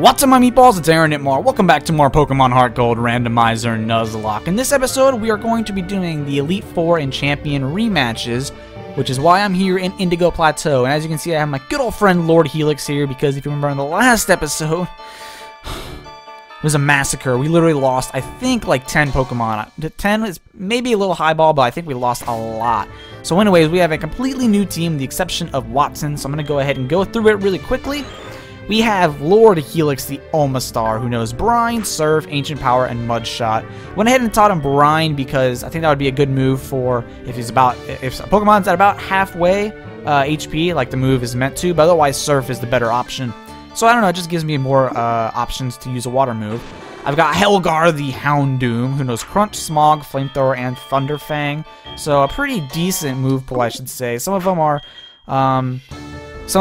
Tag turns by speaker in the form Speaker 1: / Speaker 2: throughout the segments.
Speaker 1: What's up, my meatballs? It's Aaronitmar. Welcome back to more Pokemon HeartGold Randomizer Nuzlocke. In this episode, we are going to be doing the Elite Four and Champion rematches, which is why I'm here in Indigo Plateau. And as you can see, I have my good old friend Lord Helix here, because if you remember in the last episode, it was a massacre. We literally lost, I think, like 10 Pokemon. 10 is maybe a little highball, but I think we lost a lot. So anyways, we have a completely new team, with the exception of Watson, so I'm going to go ahead and go through it really quickly. We have Lord Helix, the Omastar, who knows Brine, Surf, Ancient Power, and Mud Shot. Went ahead and taught him Brine because I think that would be a good move for if a Pokemon's at about halfway HP, like the move is meant to, but otherwise Surf is the better option. So I don't know, it just gives me more options to use a water move. I've got Helgar, the Houndoom, who knows Crunch, Smog, Flamethrower, and Thunderfang. So a pretty decent move pool, I should say. Some of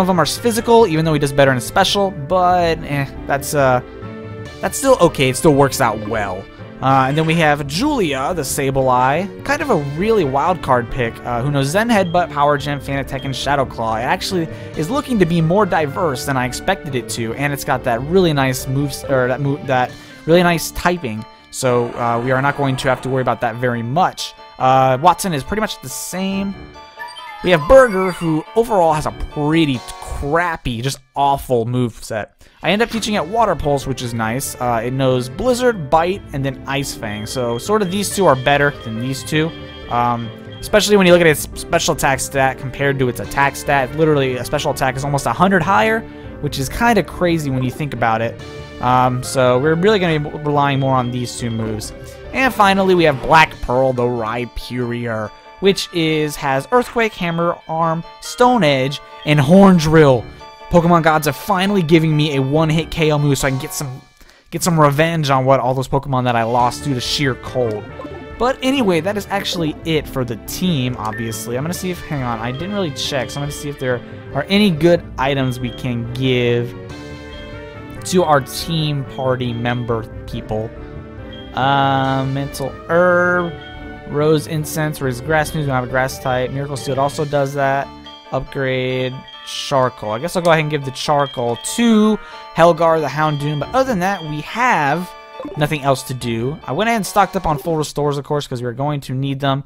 Speaker 1: them are physical, even though he does better in special, but that's still okay. It still works out well. And then we have Julia, the Sableye, kind of a really wild card pick, who knows Zen Headbutt, Power Gem, Fanatec, and Shadow Claw. It actually is looking to be more diverse than I expected it to, and it's got that really nice that really nice typing. So we are not going to have to worry about that very much. Watson is pretty much the same. We have Burger, who overall has a pretty crappy, just awful moveset. I end up teaching it Water Pulse, which is nice. It knows Blizzard, Bite, and then Ice Fang. So sort of these two are better than these two. Especially when you look at its special attack stat compared to its attack stat. Literally, a special attack is almost 100 higher, which is kind of crazy when you think about it. So we're really going to be relying more on these two moves. And finally, we have Black Pearl, the Rhyperior, which has Earthquake, Hammer Arm, Stone Edge, and Horn Drill. Pokemon gods are finally giving me a one-hit KO move so I can get some revenge on all those Pokemon that I lost due to sheer cold. But anyway, that is actually it for the team, obviously. I'm going to see if, hang on, I didn't really check, so I'm going to see if there are any good items we can give to our team party member people. Mental Herb, Rose Incense, or his grass moves, we don't have a grass type. Miracle Shield also does that. Upgrade Charcoal. I guess I'll go ahead and give the Charcoal to Helgar, the Houndoom. But other than that, we have nothing else to do. I went ahead and stocked up on full restores, of course, because we're going to need them.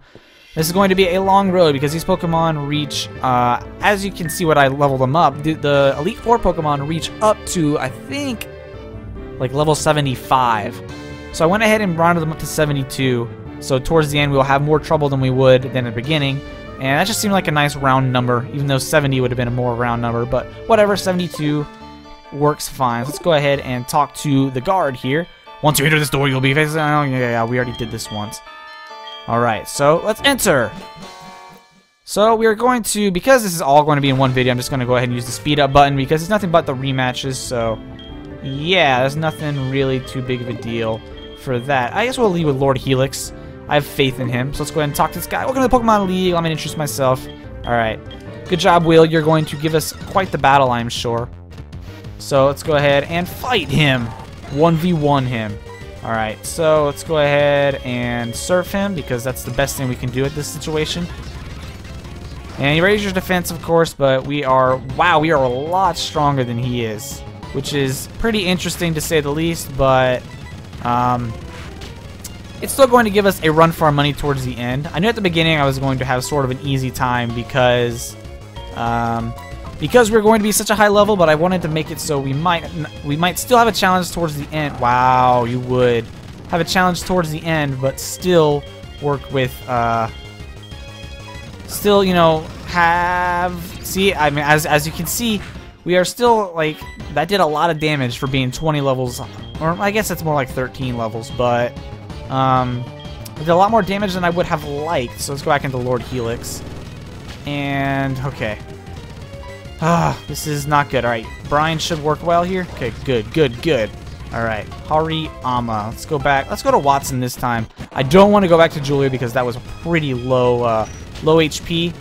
Speaker 1: This is going to be a long road because these Pokemon reach, as you can see what I leveled them up, the Elite Four Pokemon reach up to, I think, like level 75. So I went ahead and rounded them up to 72. So towards the end, we'll have more trouble than we would than at the beginning. And that just seemed like a nice round number, even though 70 would have been a more round number. But whatever, 72 works fine. Let's go ahead and talk to the guard here. Once you enter this door, you'll be facing... Oh, yeah, we already did this once. Alright, so let's enter. So we are going to... Because this is all going to be in one video, I'm just going to go ahead and use the speed up button because it's nothing but the rematches. So, yeah, there's nothing really too big of a deal for that. I guess we'll lead with Lord Helix. I have faith in him, so let's go ahead and talk to this guy. Welcome to the Pokemon League. Let me introduce myself. Alright. Good job, Will. You're going to give us quite the battle, I'm sure. So let's go ahead and fight him. 1v1 him. Alright, so let's go ahead and surf him, because that's the best thing we can do at this situation. And he raises your defense, of course, but we are... Wow, we are a lot stronger than he is, which is pretty interesting to say the least, but... it's still going to give us a run for our money towards the end. I knew at the beginning I was going to have sort of an easy time because we're going to be such a high level, but I wanted to make it so we might still have a challenge towards the end. Wow, you would have a challenge towards the end, but still work with still, you know, see, I mean, as you can see, we are still, like, that did a lot of damage for being 20 levels, or I guess it's more like 13 levels, but it did a lot more damage than I would have liked. So let's go back into Lord Helix. And, okay. This is not good. Alright, Brine should work well here. Okay, good. Alright, Hariyama. Let's go back. Let's go to Watson this time. I don't want to go back to Julia because that was a pretty low HP.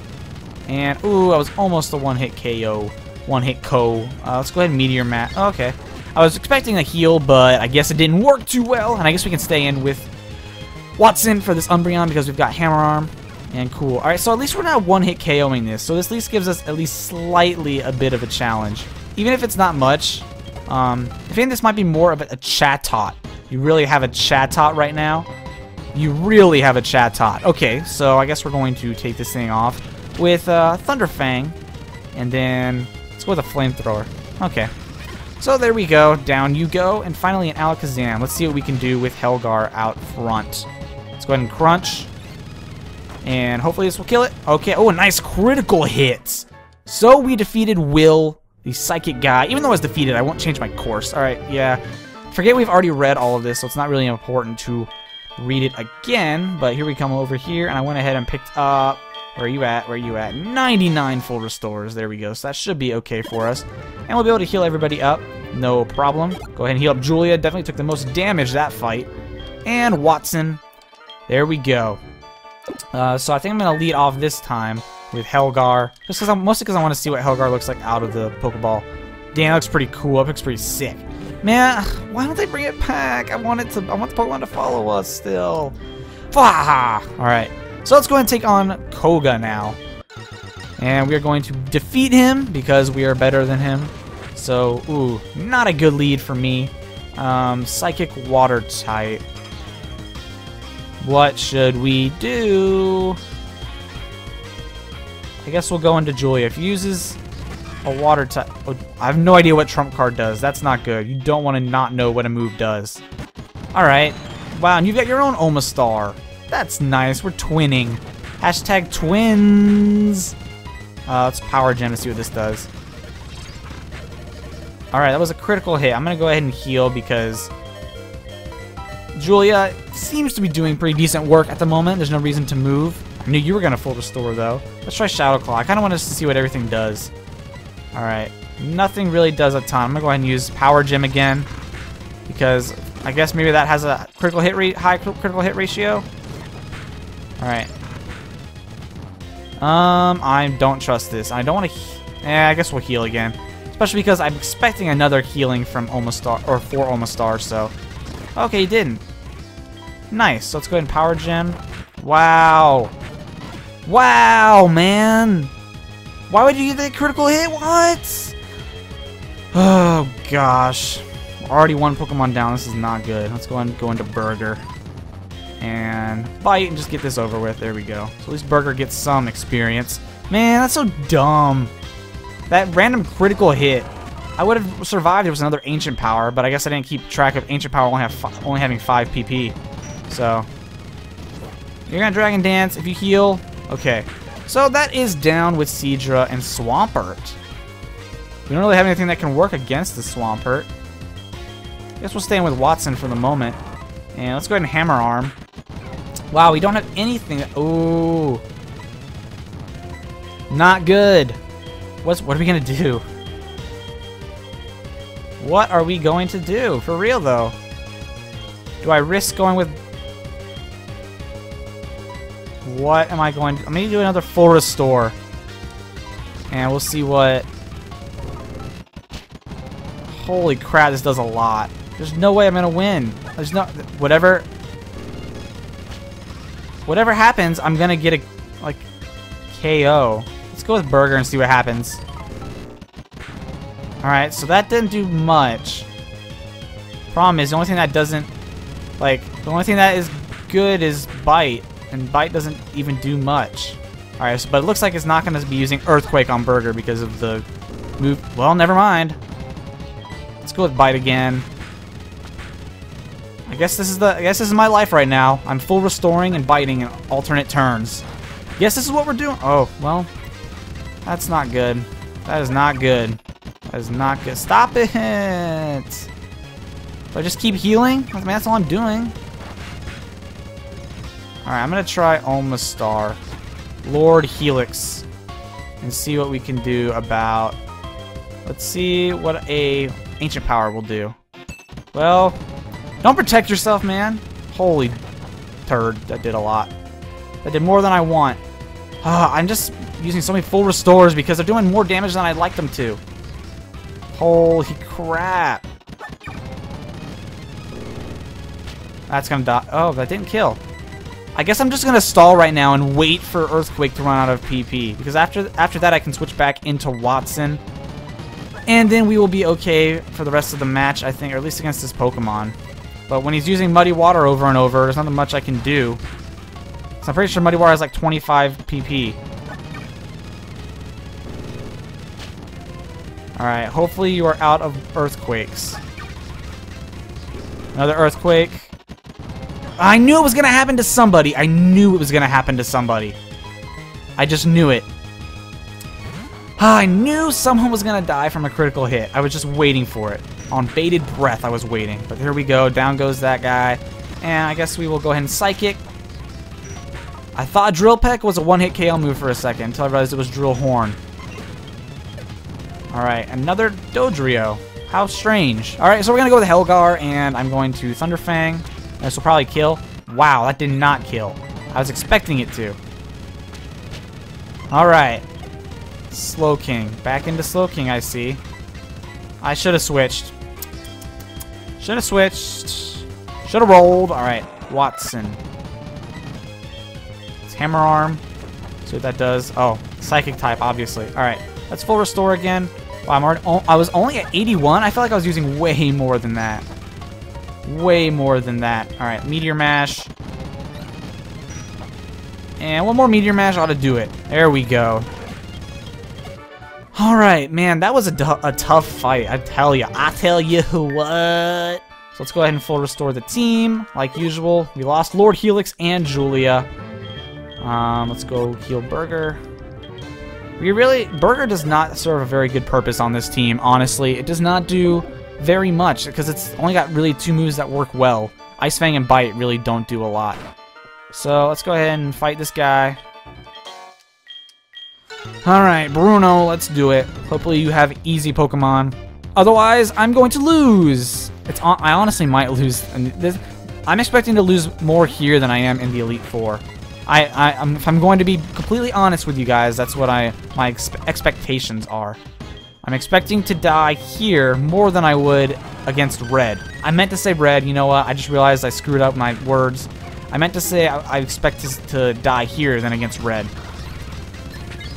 Speaker 1: And, ooh, I was almost a one-hit KO. One-hit KO. Let's go ahead and Meteor Mat. Oh, okay. I was expecting a heal, but I guess it didn't work too well. And I guess we can stay in with Watson for this Umbreon because we've got Hammer Arm. And cool. Alright, so at least we're not one-hit KOing this. So this at least gives us at least slightly a bit of a challenge. Even if it's not much, I think this might be more of a Chatot. You really have a Chatot right now. You really have a Chatot. Okay, so I guess we're going to take this thing off with Thunderfang. And then let's go with a Flamethrower. Okay. So there we go. Down you go. And finally an Alakazam. Let's see what we can do with Helgar out front. Let's go ahead and crunch. And hopefully this will kill it. Okay. Oh, a nice critical hit. So we defeated Will, the psychic guy. Even though I was defeated, I won't change my course. Alright, yeah. Forget we've already read all of this, so it's not really important to read it again. But here we come over here, and I went ahead and picked up... Where are you at? Where are you at? 99 full restores. There we go. So that should be okay for us. And we'll be able to heal everybody up. No problem. Go ahead and heal up Julia. Definitely took the most damage that fight. And Watson. There we go. So I think I'm going to lead off this time with Helgar. Just because mostly because I want to see what Helgar looks like out of the Pokeball. Damn, that looks pretty cool. That looks pretty sick. Man, why don't they bring it back? I want the Pokemon to follow us still. Alright. So let's go ahead and take on Koga now. And we are going to defeat him because we are better than him. So, ooh, not a good lead for me. Psychic Water type. What should we do? I guess we'll go into Julia. If he uses a Water type... Oh, I have no idea what Trump card does. That's not good. You don't want to not know what a move does. Alright. Wow, and you've got your own Omastar. That's nice. We're twinning. Hashtag twins. Let's Power Gem to see what this does. Alright, that was a critical hit. I'm going to go ahead and heal because Julia seems to be doing pretty decent work at the moment. There's no reason to move. I knew you were going to full restore, though. Let's try Shadow Claw. I kind of want us to see what everything does. Alright. Nothing really does a ton. I'm going to go ahead and use Power Gem again because I guess maybe that has a critical hit high critical hit ratio. Alright. I don't trust this. I don't want to... I guess we'll heal again. Especially because I'm expecting another healing from Omastar, or for Omastar, so... Okay, he didn't. Nice. So let's go ahead and Power Gem. Wow. Wow, man. Why would you get that critical hit? What? Oh, gosh. Already one Pokemon down. This is not good. Let's go ahead and go into Burger. And bite and just get this over with. There we go. So at least Burger gets some experience. Man, that's so dumb. That random critical hit. I would have survived if there was another Ancient Power, but I guess I didn't keep track of Ancient Power only having 5 PP. So, you're going to Dragon Dance if you heal. Okay. So that is down with Seadra and Swampert. We don't really have anything that can work against the Swampert. I guess we'll stay in with Watson for the moment. And let's go ahead and Hammer Arm. Wow, we don't have anything. Ooh. Not good. What are we going to do? What are we going to do? For real, though. Do I risk going with... What am I going to... I'm going to do another full restore. And we'll see what... Holy crap, this does a lot. There's no way I'm going to win. There's no... Whatever happens, I'm going to get a... Like... KO. Let's go with Burger and see what happens. Alright, so that didn't do much. Problem is, the only thing that doesn't... Like, the only thing that is good is Bite. And Bite doesn't even do much. Alright, so, but it looks like it's not going to be using Earthquake on Burger because of the move. Well, never mind. Let's go with Bite again. I guess this is my life right now. I'm full restoring and biting in alternate turns. Yes, this is what we're doing. Oh, well. That's not good. That is not good. That is not good. Stop it! Do I just keep healing? I mean, that's all I'm doing. Alright, I'm going to try Omastar. Lord Helix. And see what we can do about... Let's see what a Ancient Power will do. Well, don't protect yourself, man. Holy turd. That did a lot. That did more than I want. I'm just using so many full restores because they're doing more damage than I'd like them to. Holy crap. That's gonna die. Oh, that didn't kill. I guess I'm just gonna stall right now and wait for Earthquake to run out of PP. Because after that I can switch back into Watson. And then we will be okay for the rest of the match, I think, or at least against this Pokemon. But when he's using Muddy Water over and over, there's nothing much I can do. So I'm pretty sure Muddy Water has like 25 PP. Alright, hopefully you are out of earthquakes. Another earthquake. I knew it was going to happen to somebody. I knew it was going to happen to somebody. I just knew it. I knew someone was going to die from a critical hit. I was just waiting for it. On bated breath, I was waiting. But here we go. Down goes that guy. And I guess we will go ahead and Psychic. I thought Drill Peck was a one-hit KO move for a second until I realized it was Drill Horn. Alright, another Dodrio. How strange. Alright, so we're going to go with Helgar, and I'm going to Thunder Fang. This will probably kill. Wow, that did not kill. I was expecting it to. Alright. Slowking. Back into Slowking, I see. I should have switched. Should have switched. Should have rolled. Alright, Watson. It's Hammer Arm. See what that does. Oh, Psychic type, obviously. Alright, let's full restore again. Wow, I was only at 81. I felt like I was using way more than that. Way more than that. Alright, Meteor Mash. And one more Meteor Mash ought to do it. There we go. Alright, man, that was a tough fight. I tell you what. So let's go ahead and full restore the team. Like usual, we lost Lord Helix and Julia. Let's go heal Burger. Burger does not serve a very good purpose on this team, honestly. It does not do very much, because it's only got really two moves that work well. Ice Fang and Bite really don't do a lot. So let's go ahead and fight this guy. Alright, Bruno, let's do it. Hopefully you have easy Pokemon. Otherwise, I'm going to lose. I honestly might lose. I'm expecting to lose more here than I am in the Elite Four. If I'm going to be completely honest with you guys, that's what my expectations are. I'm expecting to die here more than I would against Red. I meant to say Red, you know what? I just realized I screwed up my words. I meant to say I expect to die here than against Red.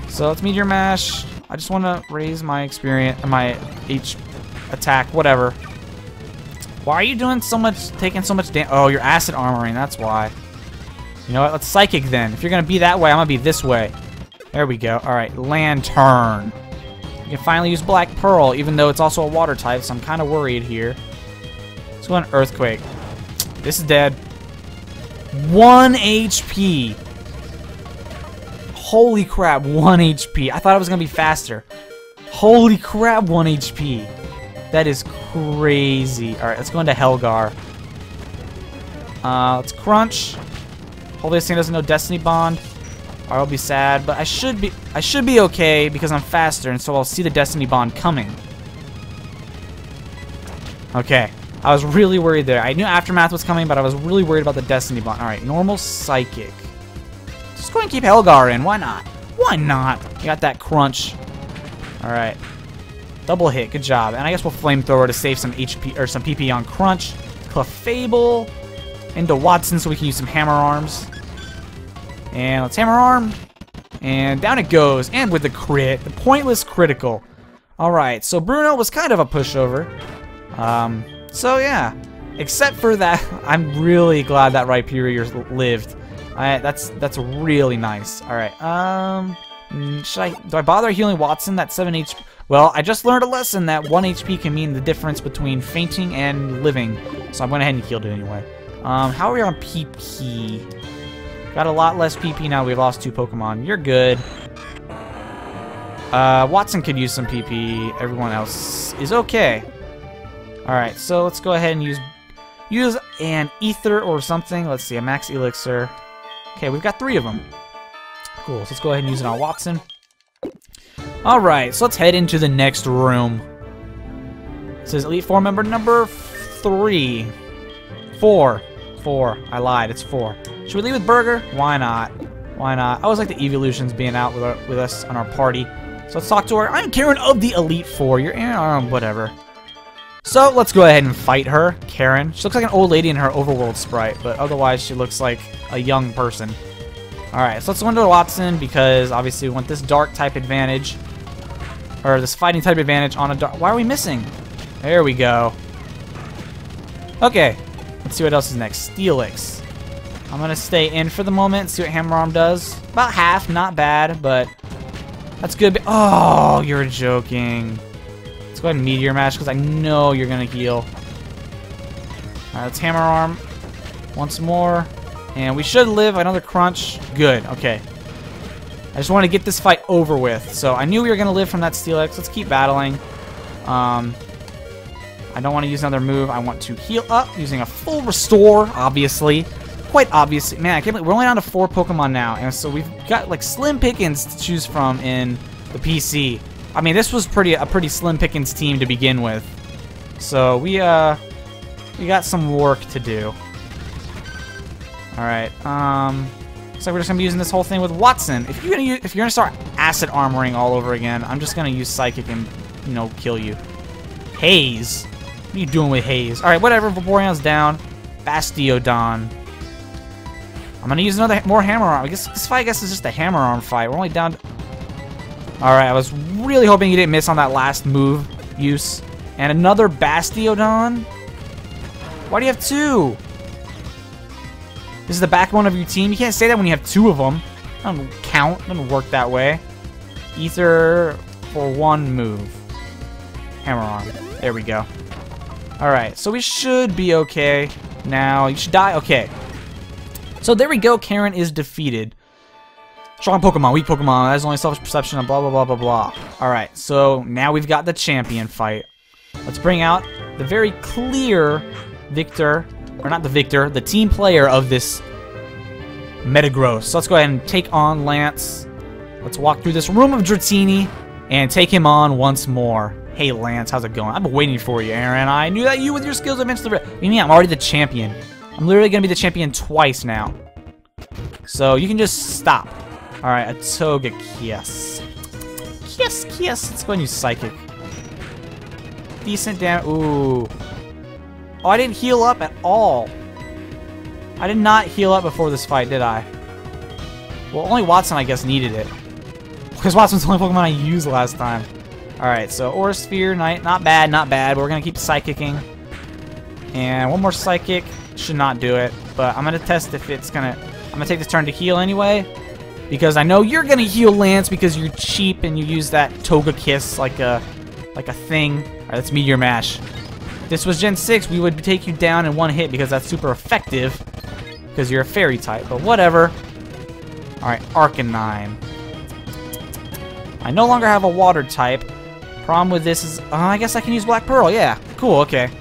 Speaker 1: So let's Meteor Mash. I just want to raise my experience, my H attack, whatever. Why are you doing so much, taking so much damage? Oh, you're Acid Armoring, that's why. You know what? Let's Psychic then. If you're going to be that way, I'm going to be this way. There we go. Alright, Lantern. You can finally use Black Pearl, even though it's also a water type, so I'm kind of worried here. Let's go on Earthquake. This is dead. 1 HP. Holy crap, 1 HP. I thought it was going to be faster. Holy crap, 1 HP. That is crazy. Alright, let's go into Helgar. Let's Crunch. Hopefully this thing doesn't know Destiny Bond. Or I'll be sad, but I should be okay because I'm faster, and so I'll see the Destiny Bond coming. Okay. I was really worried there. I knew Aftermath was coming, but I was really worried about the Destiny Bond. Alright, normal Psychic. Just go ahead and keep Helgar in. Why not? Why not? You got that Crunch. Alright. Double hit. Good job. And I guess we'll Flamethrower to save some HP or some PP on Crunch. Clefable. Into Watson so we can use some Hammer Arms. And let's Hammer Arm. And down it goes. And with the crit. The pointless critical. Alright, so Bruno was kind of a pushover. So yeah. Except for that, I'm really glad that Rhyperior lived. That's really nice. Alright, do I bother healing Watson? That 7 HP. Well, I just learned a lesson that 1 HP can mean the difference between fainting and living. So I went ahead and healed it anyway. How are we on PP? Got a lot less PP now. We've lost 2 Pokemon. You're good. Watson could use some PP. Everyone else is okay. Alright, so let's go ahead and use an Ether or something. Let's see, a Max Elixir. Okay, we've got 3 of them. Cool, so let's go ahead and use it on Watson. Alright, so let's head into the next room. It says Elite Four member number 3. 4. I lied, it's 4. Should we leave with Burger? Why not? Why not? I always like the evolutions being out with us on our party. So let's talk to her. I'm Karen of the Elite Four. You're whatever. So let's go ahead and fight her. Karen. She looks like an old lady in her overworld sprite, but otherwise she looks like a young person. Alright, so let's go into Watson because obviously we want this dark type advantage. or this fighting type advantage on a dark. Why are we missing? There we go. Okay, let's see what else is next. Steelix. I'm gonna stay in for the moment and see what Hammer Arm does. About half, not bad, but that's good. Oh, you're joking. Let's go ahead and Meteor Mash because I know you're gonna heal. Alright, let's Hammer Arm once more. And we should live another crunch. Good, okay. I just want to get this fight over with. So I knew we were going to live from that Steelix. Let's keep battling. I don't want to use another move. I want to heal up using a full restore, obviously. Quite obviously. Man, I can't believe we're only down to 4 Pokemon now. And so we've got like slim pickings to choose from in the PC. I mean, this was a pretty slim pickings team to begin with. So we got some work to do. Alright, looks like we're just gonna be using this whole thing with Watson. If you're gonna start acid armoring all over again, I'm just gonna use Psychic and, you know, kill you. Haze. What are you doing with Haze? Alright, whatever, Vaporeon's down. Bastiodon. I'm gonna use more Hammer Arm. I guess this fight is just a Hammer Arm fight. We're only down to... Alright, I was really hoping you didn't miss on that last move use. And another Bastiodon? Why do you have 2? This is the backbone of your team. You can't say that when you have 2 of them. It doesn't count. It doesn't work that way. Ether for 1 move. Hammer Arm. There we go. Alright, so we should be okay now. You should die. Okay. So there we go. Karen is defeated. Strong Pokemon, weak Pokemon. That is only selfish perception and blah, blah, blah, blah, blah. Alright, so now we've got the champion fight. Let's bring out the very clear victor. Or not the victor, the team player of this Metagross. So let's go ahead and take on Lance. Let's walk through this room of Dratini and take him on once more. Hey Lance, how's it going? I've been waiting for you, Aaron. I knew that you with your skills eventually... What do you mean? I'm already the champion. I'm literally going to be the champion twice now. So you can just stop. Alright, a Togekiss. Kiss. Let's go ahead and use Psychic. Decent damage. Ooh. Oh, I didn't heal up at all. I did not heal up before this fight, did I? Well, only Watson, I guess, needed it. Because Watson's the only Pokemon I used last time. Alright, so Aura Sphere, not bad, not bad. But we're going to keep Psychicking. And one more Psychic. Should not do it. But I'm going to test if it's going to... I'm going to take this turn to heal anyway. Because I know you're going to heal Lance because you're cheap and you use that Togekiss like a thing. Alright, let's Meteor Mash. If this was Gen 6, we would take you down in 1 hit because that's super effective. Because you're a fairy type, but whatever. Alright, Arcanine. I no longer have a water type. Problem with this is, I guess I can use Black Pearl. Yeah, cool, okay.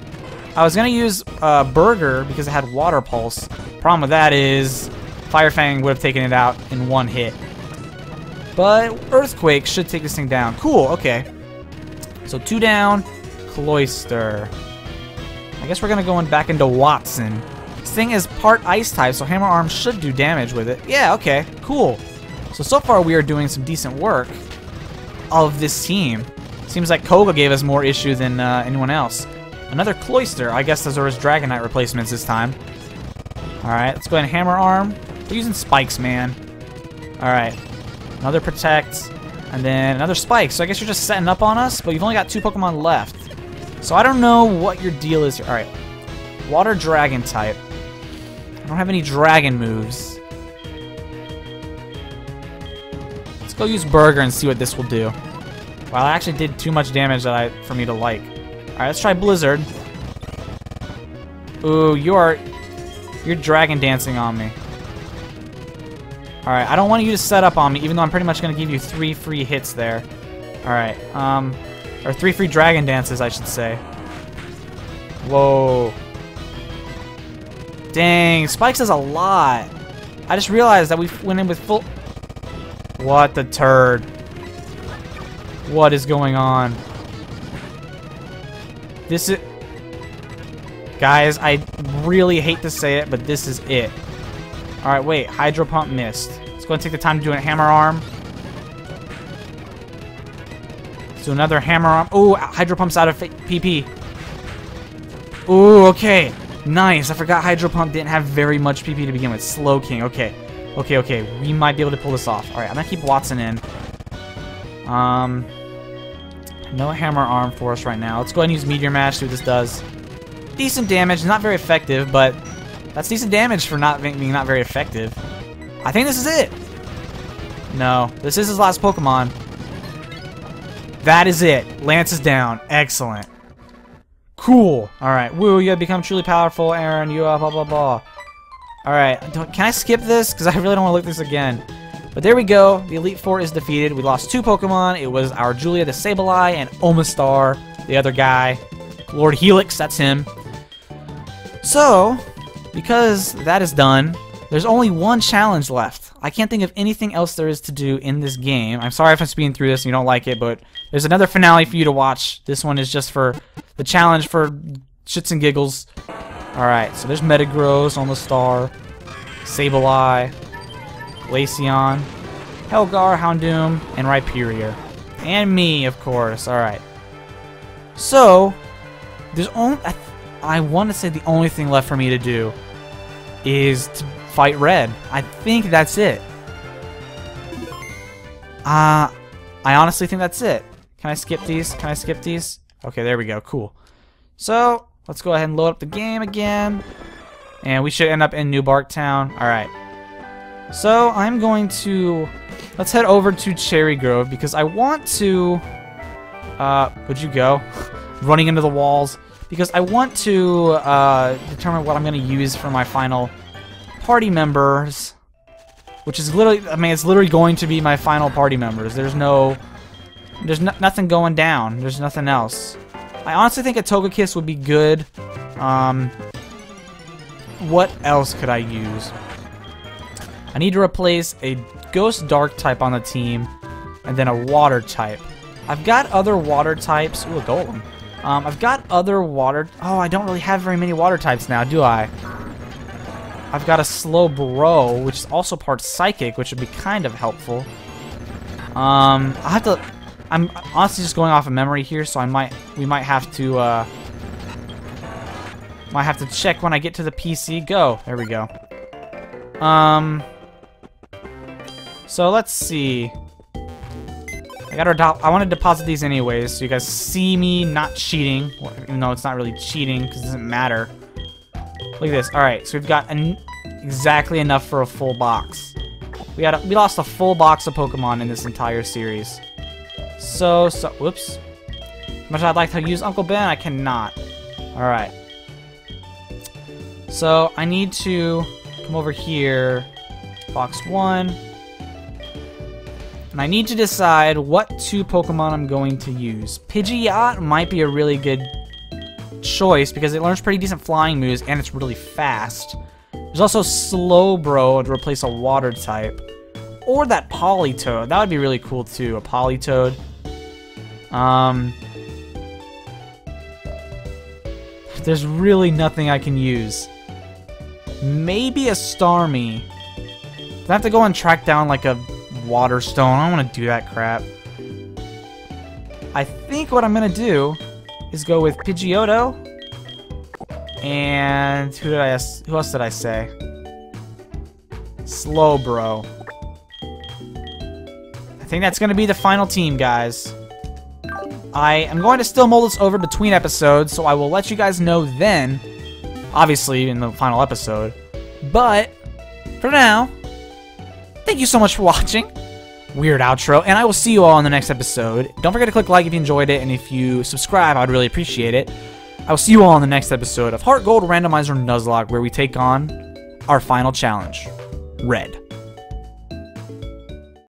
Speaker 1: I was going to use Burger because it had Water Pulse. Problem with that is Fire Fang would have taken it out in 1 hit. But Earthquake should take this thing down. Cool, okay. So 2 down, Cloyster. I guess we're going to go back into Watson. This thing is part Ice type, so Hammer Arm should do damage with it. Yeah, okay, cool. So far we are doing some decent work of this team. Seems like Koga gave us more issue than anyone else. Another Cloyster. I guess those are his Dragonite replacements this time. Alright, let's go ahead and Hammer Arm. We're using Spikes, man. Alright. Another Protect. And then another Spike. So I guess you're just setting up on us, but you've only got 2 Pokemon left. So I don't know what your deal is here. Alright. Water Dragon type. I don't have any Dragon moves. Let's go use Burger and see what this will do. Well, I actually did too much damage for me to like. Alright, let's try Blizzard. Ooh, you're Dragon Dancing on me. Alright, I don't want you to set up on me, even though I'm pretty much going to give you 3 free hits there. Alright, or 3 free Dragon Dances, I should say. Whoa. Dang, Spikes does a lot. I just realized that we went in with full... What the turd. What is going on? This is... Guys, I really hate to say it, but this is it. Alright, wait. Hydro Pump missed. Let's go and take the time to do a Hammer Arm. Let's do another Hammer Arm. Ooh, Hydro Pump's out of PP. Ooh, okay. Nice. I forgot Hydro Pump didn't have very much PP to begin with. Slow King. Okay. Okay. We might be able to pull this off. Alright, I'm going to keep Watson in. No hammer arm for us right now. Let's go ahead and use Meteor Mash, see what this does. Decent damage, not very effective, but that's decent damage for not being not very effective. I think this is it. No, this is his last Pokemon. That is it. Lance is down. Excellent. Cool. Alright, woo, you have become truly powerful, Aaron. You blah, blah, blah. Alright, can I skip this? Because I really don't want to look at this again. But there we go. The Elite Four is defeated. We lost 2 Pokemon. It was our Julia the Sableye and Omastar, the other guy. Lord Helix, that's him. So, because that is done, there's only one challenge left. I can't think of anything else there is to do in this game. I'm sorry if I'm speeding through this and you don't like it, but there's another finale for you to watch. This one is just for the challenge for shits and giggles. Alright, so there's Metagross, Omastar, Sableye, Glaceon, Helgar, Houndoom, and Rhyperior. And me, of course. Alright. So, there's only... I want to say the only thing left for me to do is to fight Red. I think that's it. I honestly think that's it. Can I skip these? Can I skip these? Okay, there we go. Cool. So, let's go ahead and load up the game again. And we should end up in New Barktown. Alright. So, I'm going to... Let's head over to Cherry Grove because I want to... Where'd you go? Running into the walls. Because I want to determine what I'm going to use for my final party members. Which is literally... I mean, it's literally going to be my final party members. There's no... There's nothing going down. There's nothing else. I honestly think a Togekiss would be good. What else could I use? I need to replace a Ghost Dark type on the team, and then a Water type. I've got other Water types. Ooh, a Golem. I've got other Water... Oh, I don't really have very many Water types now, do I? I've got a Slowbro, which is also part Psychic, which would be kind of helpful. I'll have to... I'm honestly just going off of memory here, so we might have to check when I get to the PC. Go. There we go. So let's see. I want to deposit these anyways, so you guys see me not cheating, even though it's not really cheating because it doesn't matter. Look at this. All right, so we've got exactly enough for a full box. We lost a full box of Pokemon in this entire series. So whoops. As much as I'd like to use Uncle Ben, I cannot. Alright. So, I need to come over here. Box 1. And I need to decide what 2 Pokemon I'm going to use. Pidgeot might be a really good choice because it learns pretty decent flying moves and it's really fast. There's also Slowbro to replace a Water type. Or that Politoed. That would be really cool too, a Politoed. There's really nothing I can use. Maybe a Starmie. Do I have to go and track down like a Water Stone? I don't want to do that crap. I think what I'm gonna do is go with Pidgeotto. And who else did I say? Slowbro. I think that's gonna be the final team, guys. I am going to still mull this over between episodes, so I will let you guys know then, obviously in the final episode. But for now, thank you so much for watching. Weird outro, and I will see you all in the next episode. Don't forget to click like if you enjoyed it, and if you subscribe, I would really appreciate it. I will see you all in the next episode of HeartGold Randomizer Nuzlocke, where we take on our final challenge, Red.